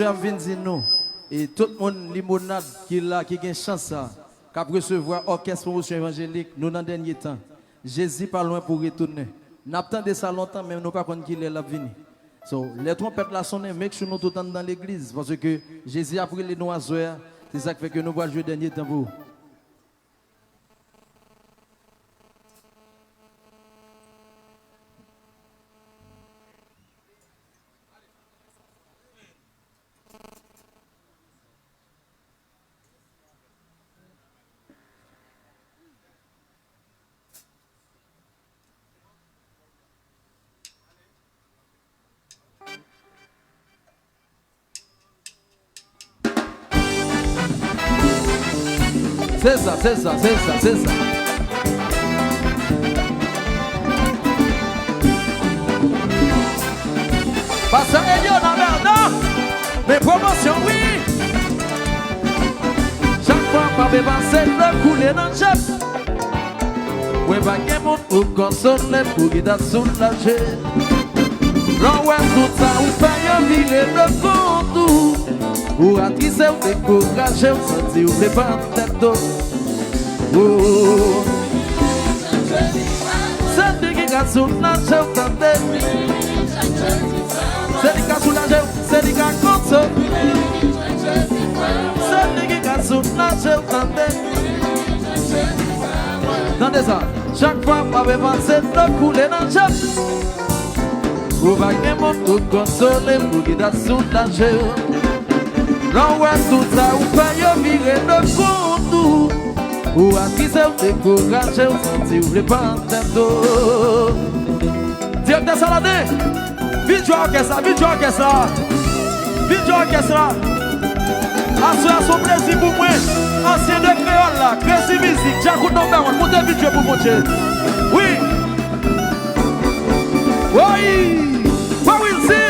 Je viens dire nous, et tout le monde limonade qui a une chance ça, qu'à recevoir orchestre promotion évangélique, nous dans le dernier temps. Jésus pas loin pour retourner. Nous attendons ça longtemps, mais nous ne pas qu'on qu'il est là venir. So, les trompettes là sonnent, mais que nous tout le temps dans l'église, parce que Jésus a pris les noix à c'est ça qui fait que nous allons jouer le dernier temps pour vous. C'est ça, c'est ça, c'est ça, c'est ça. Parce que il y a la merde, mais promotion, oui. Chaque fois, pas penser de couler dans le chef. Oui, pas qu'il monde pour consoler, pour qu'il t'a soulagé. L'envoi tout ça, ou paye virer le compte. Ou attiser ou décourager, ou sentir ou préparer tête d'eau. C'est des qui a soulagé, ou tenter. C'est des qui a soulagé, c'est des qui a consolé. C'est des qui a soulagé, ou tenter. Tendez ça, chaque fois qu'on va penser de couler dans le chef. Ou va qu'il monde pour consoler, pour qu'il t'a soulagé. L'envoi tout ça, ou paye virer le compte. Ou attiser ou décourager, ou sentir ou préparer tête d'eau. Directeur Saladin, vite jouer orchestre, vite jouer orchestre. Vite jouer orchestre. Assoir son plaisir pour moi. Ancien de créole là, Crazy Music, Jacques Nomber, montez vite jouer pour monter. Oui. Oui. Oui, oui, si.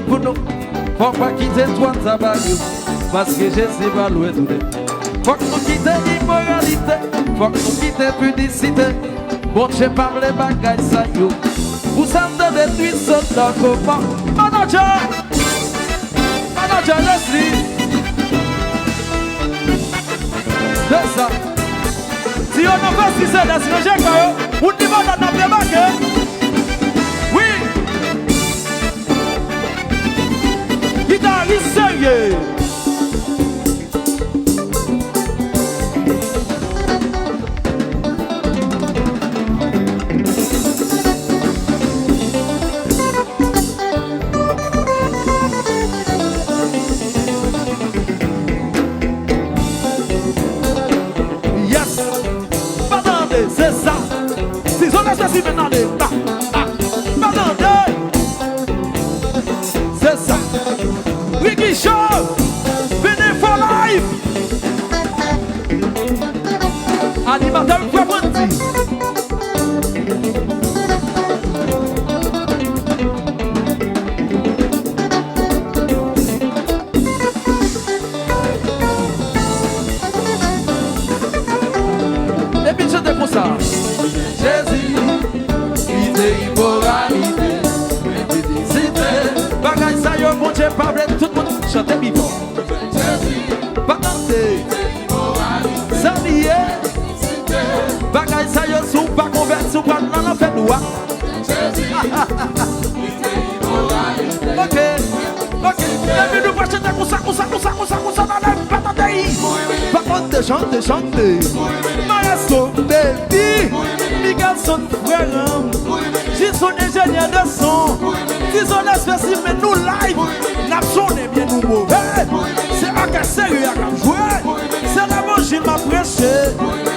Pour nous, faut pas quitter toi tabac, parce que je sais pas louer tout le temps. Faut que nous quitter l'immoralité, faut que nous quitter pudicité. Bon, je parle les bagailles, ça y est. Vous savez détruire ce temps comment. Manager, Leslie. C'est ça. Si on n'a pas si c'est là, si j'ai quand on n'y va dans la débarque. Oui. Guitariste sérieux. Yes. Pas attendez, c'est ça. Si on laisse si maintenant les pas attendez. C'est ça. Ricky Show, Fini for Life. Animateur Kwapandi. Et puis chantez pour ça. Jésus, il est immoralité. Bagaille ça yo bon Dieu pas vrai tout le monde chante vivant. Pas canter. Ça lié. Bagaille ça yo sou pas converti sou pas dans l'enfer droit. OK. OK. Et puis nous va chanter comme ça dans la patate. Chantez. Maestro, baby, les garçons frères, ils sont ingénieurs de son, ils sont des spécimens nous live, n'absons bien nous mauvais, c'est un cas sérieux à jouer, c'est la machine m'a prêché,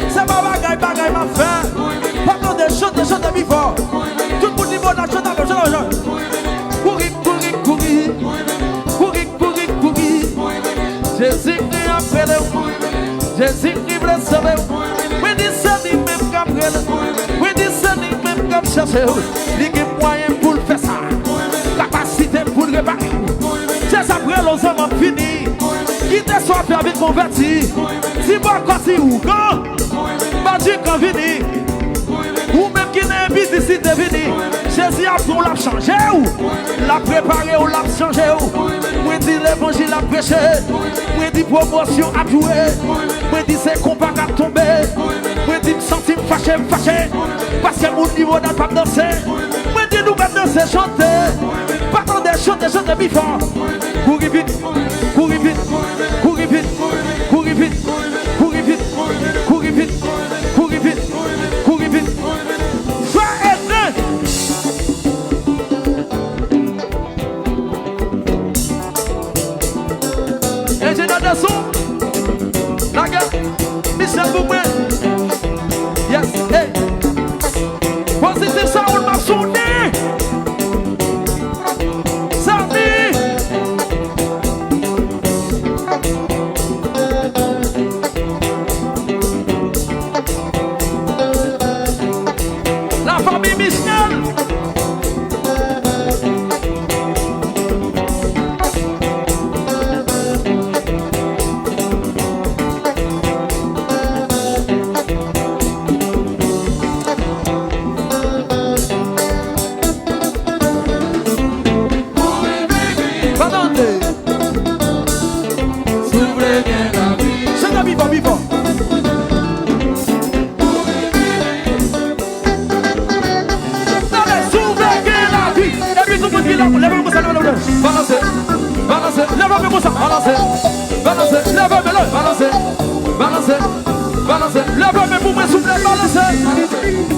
c'est ma bagaille m'a fait, pardon des choses de vivant, tout le monde dit bon, chante, courir, Jésus-Christ appelle. Jésus-Christ veut sauver. Oui, dis ça, dis même comme elle. Oui, dis ça, dis même comme chercher. Il y a moyen pour faire ça. Capacité pour le réparer. Jésus après les hommes fini. Qui te soit fait avec converti. Si bon quand si ou quand. Pas Dieu quand vini. Ou même qui n'est pas ici de venir. Jésus a pour l'a changé ou l'a préparé ou l'a changé ou. Moi dis l'évangile a prêché. Moi dis promotion a joué. Moi dis c'est combat à tomber. Moi dis me sentir fâché. Parce que mon niveau n'a pas dansé. Moi dis nous va danser, chanter. Pas attendre chanter bifort. Courir vite. Sois aidé. Ingénieur de son, la gare, Michel Boumé. Yes, hey. Positif, ça, on m'a sonné. Samedi. La famille Michel. Vivant. Allez, s'ouvre la vie. Et puis tout le monde qui l'a, lève-moi ça, balancez, lève-moi ça, balancez, lève-moi pour me souffler, balancez,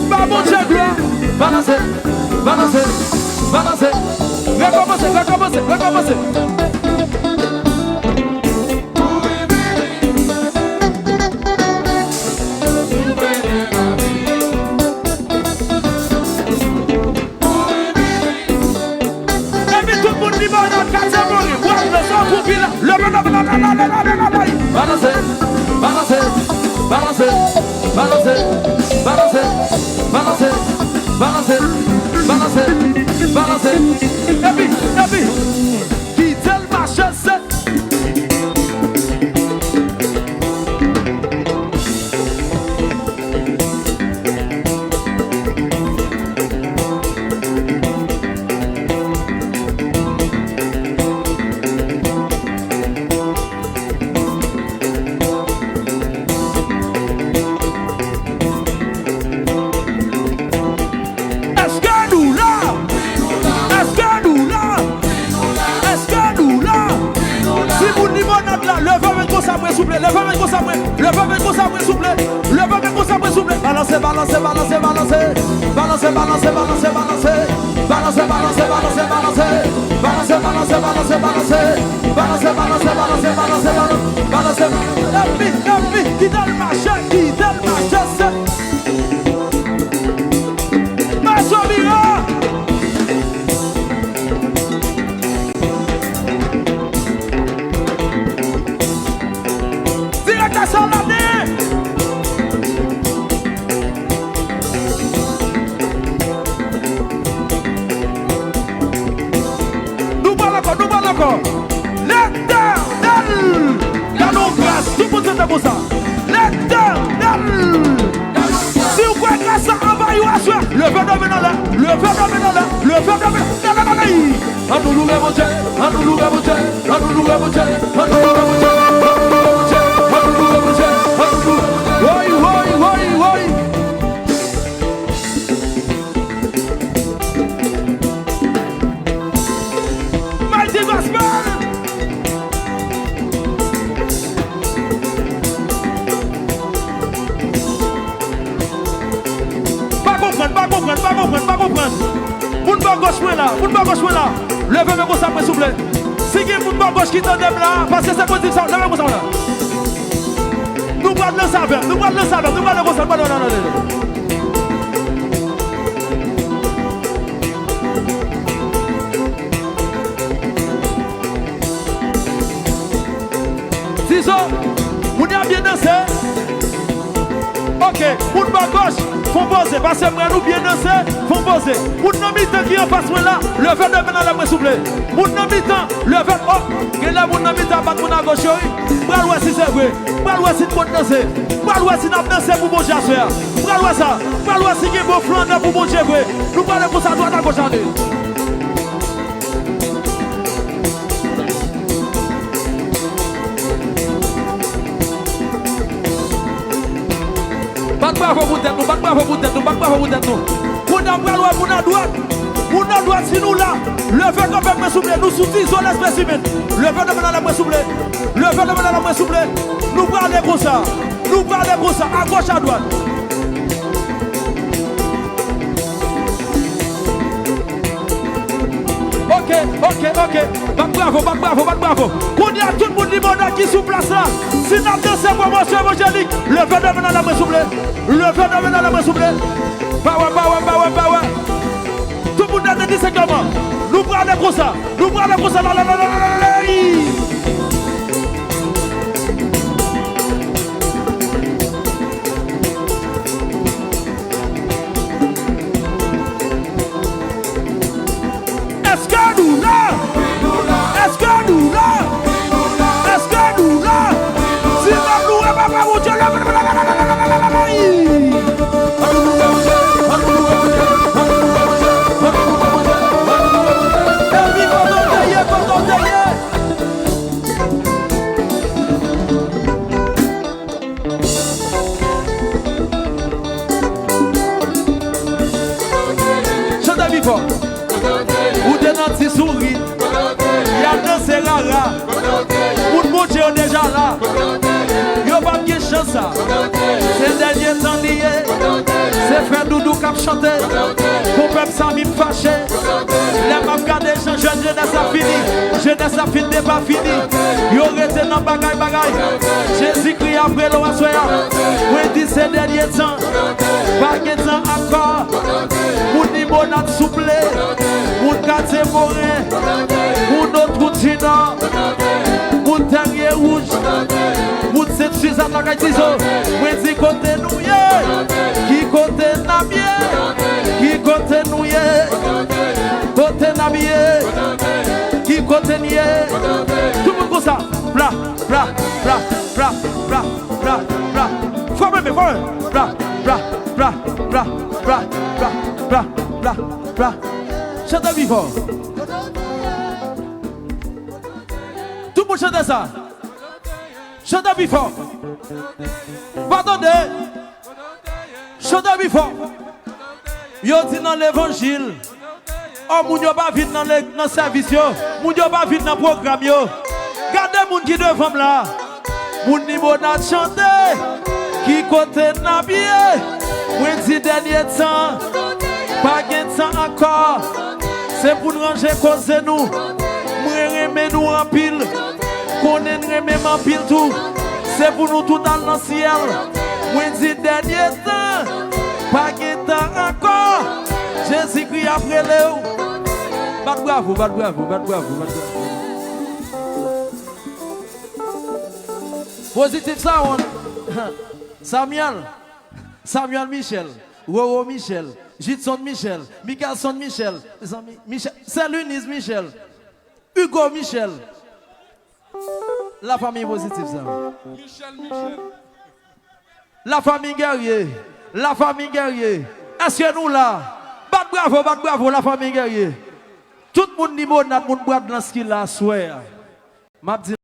pas mon Dieu, gloire, balancez, recommencez. Balancez. Et puis, qui tel marche c'est. comprendre. Moun ba gauche là, levez-moi comme ça, s'il vous plaît. Si vous avez moun ba gauche qui t'endem là, parce que c'est positif ça, levez-moi ça là. Nous parlons de ça, nous parlons de ça, nous parlons de ça, non. Si ça, vous avez bien dansé. Ok, moun ba gauche, font poser, parce que nous bien danser, font poser. Moun nan mi-temps qui en face là, levez de main dans la main s'il vous plaît. Moun nan mi-temps, levez, oh, que là moun nan mi-temps, bat moun à gauche, bral ouais si c'est vrai, bral ouais si nous danser, bral ouais si nous danser pour bon Dieu faire, bral ouais ça, bral ouais si qui beau flan pour bon Dieu vrai, nous parlons pour ça droite à gauche en deux. Bravo pour tête nous, bravo pour tête nous, bravo pour tête nous. Pour nous droite, pour nous droite, si nous là, levez comme un souple, nous soutenons l'espèce humaine. Levez de main dans la main souple, levez de main dans la main souple. Nous parlons comme ça, à gauche à droite. Ok. Bravo. Qu'on y a tout le monde qui est sous place là. Si nous dansons pour monsieur évangélique, levez de main dans la main souple. Levez de main dans la main souple. Power. Tout le monde a dit c'est comment. Nous prenons comme ça. Est-ce que nous là? Si nous ne pas vous dire ou de notre petit souris, il y a dansé rara, ou de mon Dieu déjà là, il n'y a pas de chance ça, c'est dernier temps lié, c'est frère Doudou qui a chanté, pour peuple sans m'y fâcher, les m'a regardé jeunesse a fini, n'est pas fini, il y aurait été dans bagaille, Jésus-Christ après l'eau à soya, oui dit c'est dernier temps, pas de temps encore, pour ni bonat souple, pour quartier morin, pour notre continent, pour terrier rouge, pour cette Suzanne à Kaitizo, oui dit côté nous qui côté Nabié, qui côté nous côté Nabié, qui côté nié, tout le monde comme ça, bla, faut même, bla, chante à vivre. Tout le monde chante ça. Chante à vivre. Pardonnez. Chante à vivre. Yo dit dans l'évangile. Oh, moun yo pas vite dans le service yo. Moun yo pas vite dans le programme yo. Gardez moun qui devant là. Moun ni bon a chanté. Qui côté Nabié. Moi dit dernier temps. Pas de temps encore. C'est pour nous ranger cause nous. Moi remet nous en pile. Qu'on remet en pile tout. C'est pour nous tout dans le ciel. Moi dit dernier temps. Pas de temps encore. Jésus-Christ après le. Bravo. Positif ça on. Samuel Michel, Roro Michel, Jitson Michel, Michelson Michel, Célunis Michel, Hugo Michel. La famille positive ça. Michel. La famille guerrier. Est-ce que nous là? Bat bravo, la famille guerrier. Tout le monde dit bon, notre monde boit dans ce qu'il a souhait.